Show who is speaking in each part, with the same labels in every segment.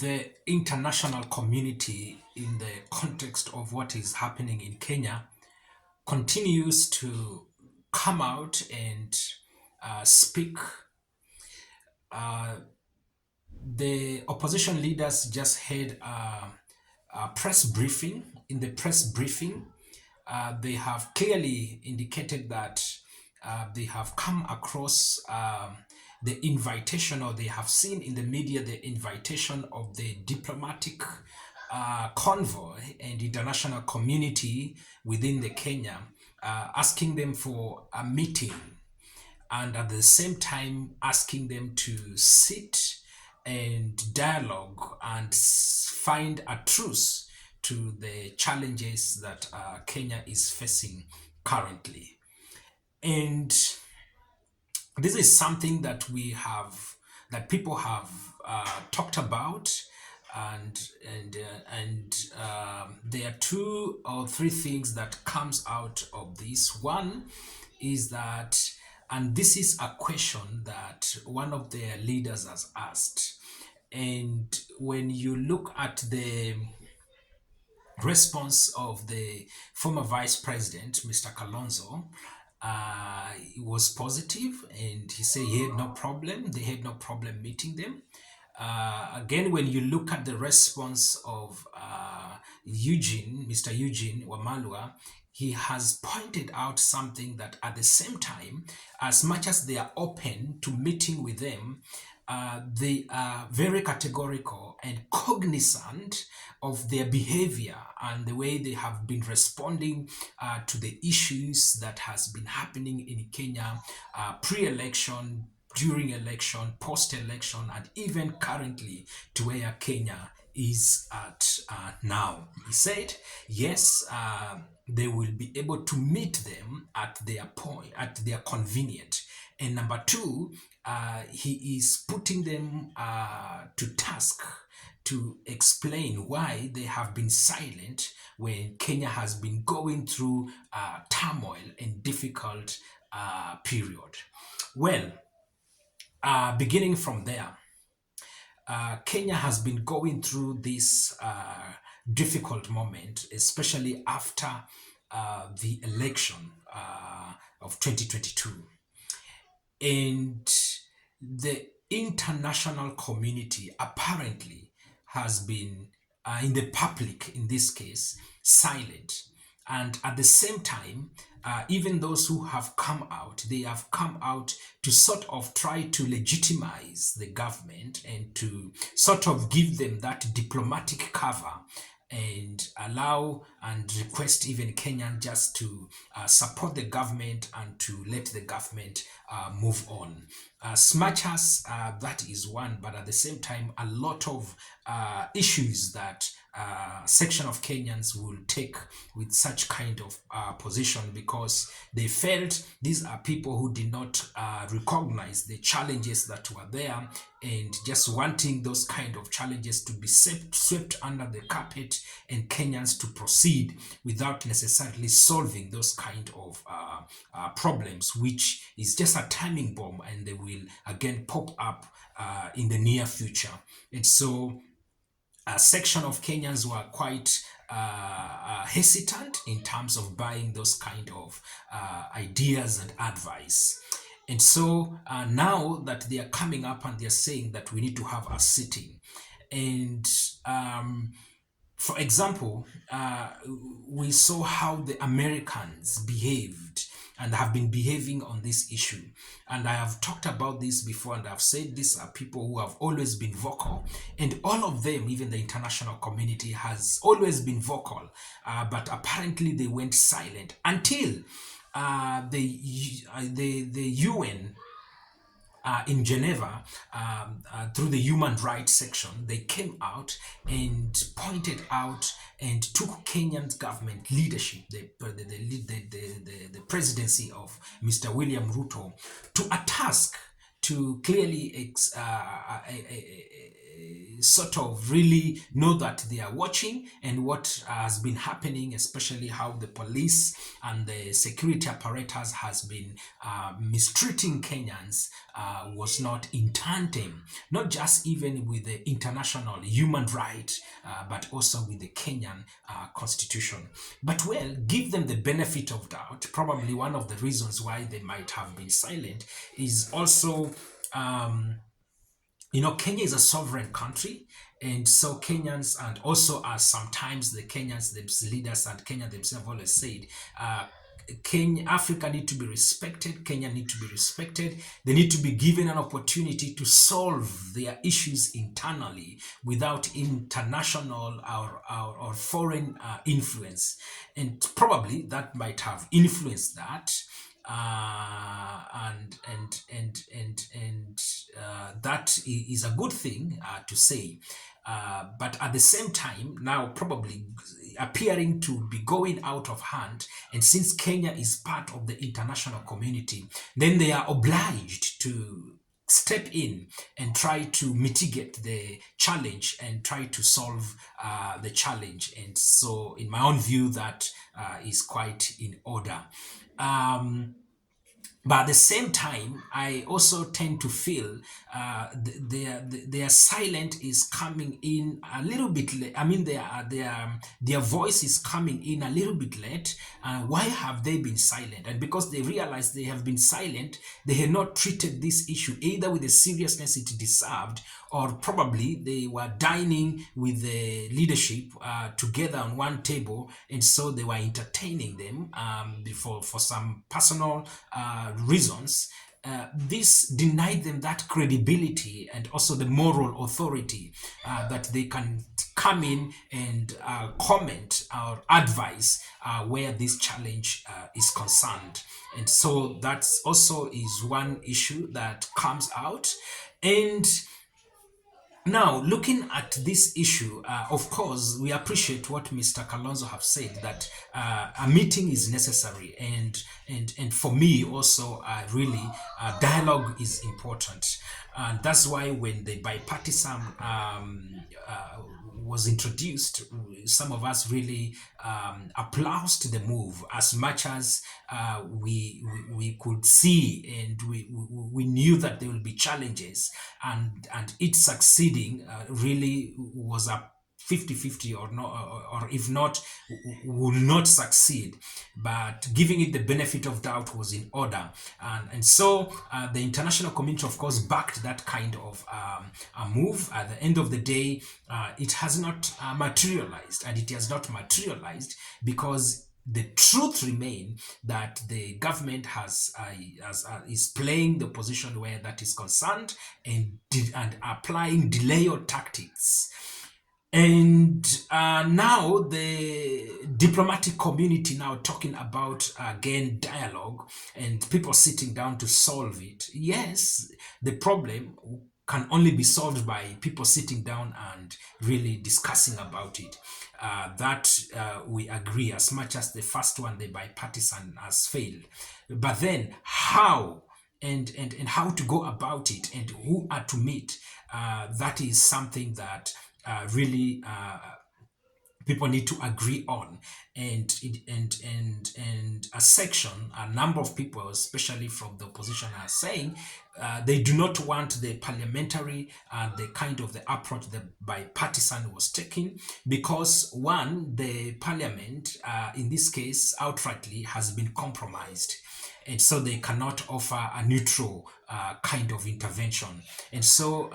Speaker 1: the international community, in the context of what is happening in Kenya, continues to come out and speak. The opposition leaders just had a press briefing. In the press briefing, they have clearly indicated that they have come across the invitation, or they have seen in the media the invitation of the diplomatic convoy and international community within the Kenya, asking them for a meeting, and at the same time asking them to sit and dialogue and find a truce to the challenges that Kenya is facing currently. And this is something that that people have talked about, and there are two or three things that comes out of this. One is that, and this is a question that one of their leaders has asked, and when you look at the response of the former vice president, Mr. Kalonzo, he was positive, and he said he had no problem. They had no problem meeting them. Again, when you look at the response of Mr. Eugene Wamalwa, he has pointed out something, that at the same time, as much as they are open to meeting with them, they are very categorical and cognizant of their behavior and the way they have been responding to the issues that has been happening in Kenya pre-election, during election, post-election, and even currently to where Kenya is at now. He said, yes, they will be able to meet them at their point, at their convenient. And number two, he is putting them to task to explain why they have been silent when Kenya has been going through turmoil and difficult period. Well, beginning from there, Kenya has been going through this difficult moment, especially after the election of 2022. And the international community apparently has been, in the public in this case, silent. And at the same time, even those who have come out, they have come out to sort of try to legitimize the government and to sort of give them that diplomatic cover and allow and request even Kenyan just to support the government and to let the government move on. As much as that is one, but at the same time, a lot of issues that section of Kenyans will take with such kind of position, because they felt these are people who did not recognize the challenges that were there, and just wanting those kind of challenges to be swept under the carpet, and Kenyans to proceed without necessarily solving those kind of problems, which is just a timing bomb, and they will again pop up in the near future. And so a section of Kenyans were quite hesitant in terms of buying those kind of ideas and advice. And so now that they are coming up and they're saying that we need to have a sitting. And for example, we saw how the Americans behaved and have been behaving on this issue. And I have talked about this before, and I've said these are people who have always been vocal, and all of them, even the international community, has always been vocal, but apparently they went silent until the UN in Geneva, through the human rights section, they came out and pointed out and took Kenyan government leadership, the presidency of Mr. William Ruto, to a task to clearly sort of really know that they are watching, and what has been happening, especially how the police and the security apparatus has been mistreating Kenyans, was not in tandem, not just even with the international human right, but also with the Kenyan constitution. But well, give them the benefit of doubt. Probably one of the reasons why they might have been silent is also um, Kenya is a sovereign country, and so Kenyans, and also as sometimes the Kenyans, the leaders and Kenya themselves always said, Kenya, Africa need to be respected, Kenya need to be respected. They need to be given an opportunity to solve their issues internally without international or foreign influence. And probably that might have influenced that. And that is a good thing to say. But at the same time, now probably appearing to be going out of hand, and since Kenya is part of the international community, then they are obliged to step in and try to mitigate the challenge and try to solve the challenge. And so, in my own view, that is quite in order. Um, but at the same time, I also tend to feel their silent is coming in a little bit late. I mean, their voice is coming in a little bit late. Why have they been silent? And because they realize they have been silent, they had not treated this issue either with the seriousness it deserved, or probably they were dining with the leadership together on one table, and so they were entertaining them for some personal reasons. This denied them that credibility and also the moral authority that they can come in and comment or advise where this challenge is concerned. And so that's also is one issue that comes out. And now, looking at this issue, of course, we appreciate what Mr. Kalonzo have said, that a meeting is necessary, and for me also, really, dialogue is important, and that's why when the bipartisan was introduced, some of us really applauded the move, as much as we could see, and we knew that there will be challenges, and it succeeding really was a 50-50, or not, or if not, will not succeed. But giving it the benefit of doubt was in order, and so the international community, of course, backed that kind of a move. At the end of the day, it has not materialized, and it has not materialized because the truth remain that the government is playing the position where that is concerned, and applying delay or tactics. And now the diplomatic community now talking about again dialogue and people sitting down to solve it. Yes, the problem can only be solved by people sitting down and really discussing about it. That we agree, as much as the first one, the bipartisan, has failed. But then how, and how to go about it, and who are to meet, that is something that really people need to agree on. And a section, a number of people, especially from the opposition, are saying they do not want the parliamentary, the kind of the approach the bipartisan was taking, because one, the parliament in this case outrightly has been compromised, and so they cannot offer a neutral kind of intervention. And so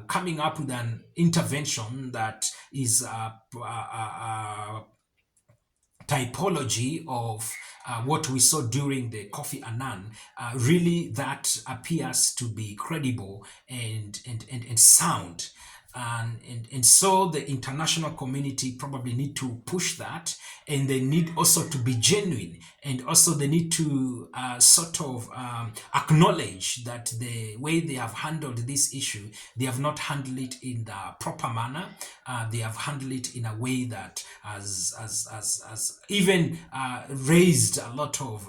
Speaker 1: coming up with an intervention that is typology of what we saw during the Kofi Annan, really that appears to be credible and sound. And so the international community probably need to push that, and they need also to be genuine, and also they need to sort of acknowledge that the way they have handled this issue, they have not handled it in the proper manner. They have handled it in a way that has even raised a lot of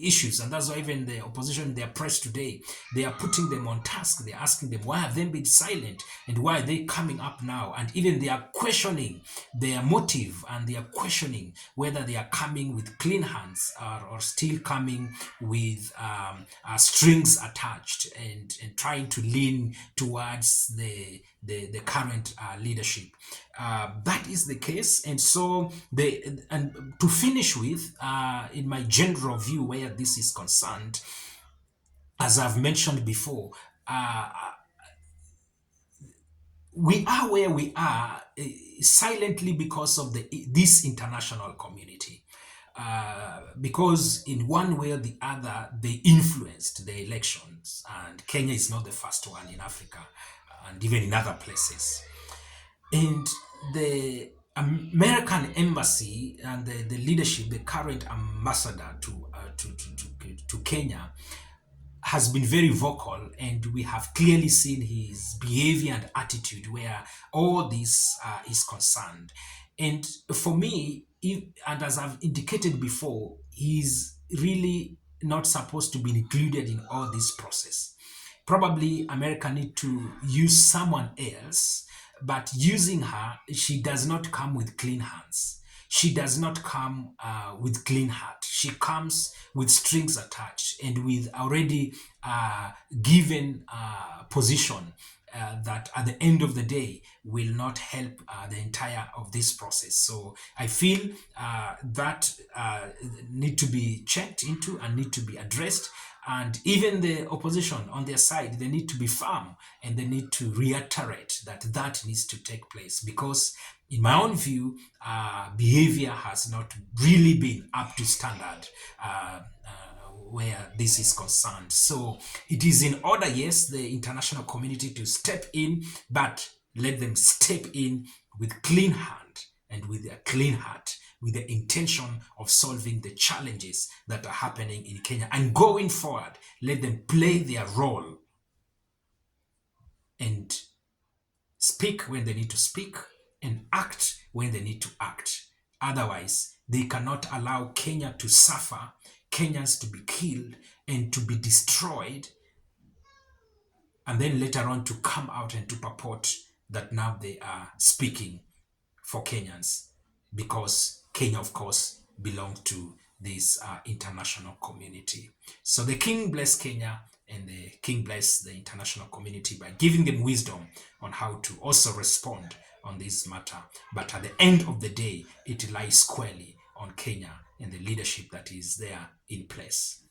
Speaker 1: issues, and that's why even the opposition, their press today, they are putting them on task. They're asking them, why have they been silent, and why are they coming up now? And even they are questioning their motive, and they are questioning whether they are coming with clean hands, or still coming with strings attached, and trying to lean towards the current leadership. That is the case, and so and to finish with, in my general view, where this is concerned, as I've mentioned before, uh, we are where we are silently because of this international community. Because in one way or the other, they influenced the elections, and Kenya is not the first one in Africa, and even in other places. And the American embassy and the leadership, the current ambassador to Kenya, has been very vocal, and we have clearly seen his behavior and attitude where all this is concerned. And for me, and as I've indicated before, he's really not supposed to be included in all this process. Probably America need to use someone else, but using her, she does not come with clean hands. She does not come with clean heart. She comes with strings attached, and with already given position that at the end of the day will not help the entire of this process. So I feel that need to be checked into and need to be addressed. And even the opposition on their side, they need to be firm, and they need to reiterate that that needs to take place, because in my own view, behavior has not really been up to standard where this is concerned. So it is in order, yes, the international community to step in, but let them step in with clean hand and with a clean heart, with the intention of solving the challenges that are happening in Kenya. And going forward, let them play their role and speak when they need to speak, and act when they need to act. Otherwise, they cannot allow Kenya to suffer, Kenyans to be killed and to be destroyed, and then later on to come out and to purport that now they are speaking for Kenyans, because Kenya, of course, belongs to this international community. So the King bless Kenya, and the King bless the international community by giving them wisdom on how to also respond on this matter. But at the end of the day, it lies squarely on Kenya and the leadership that is there in place.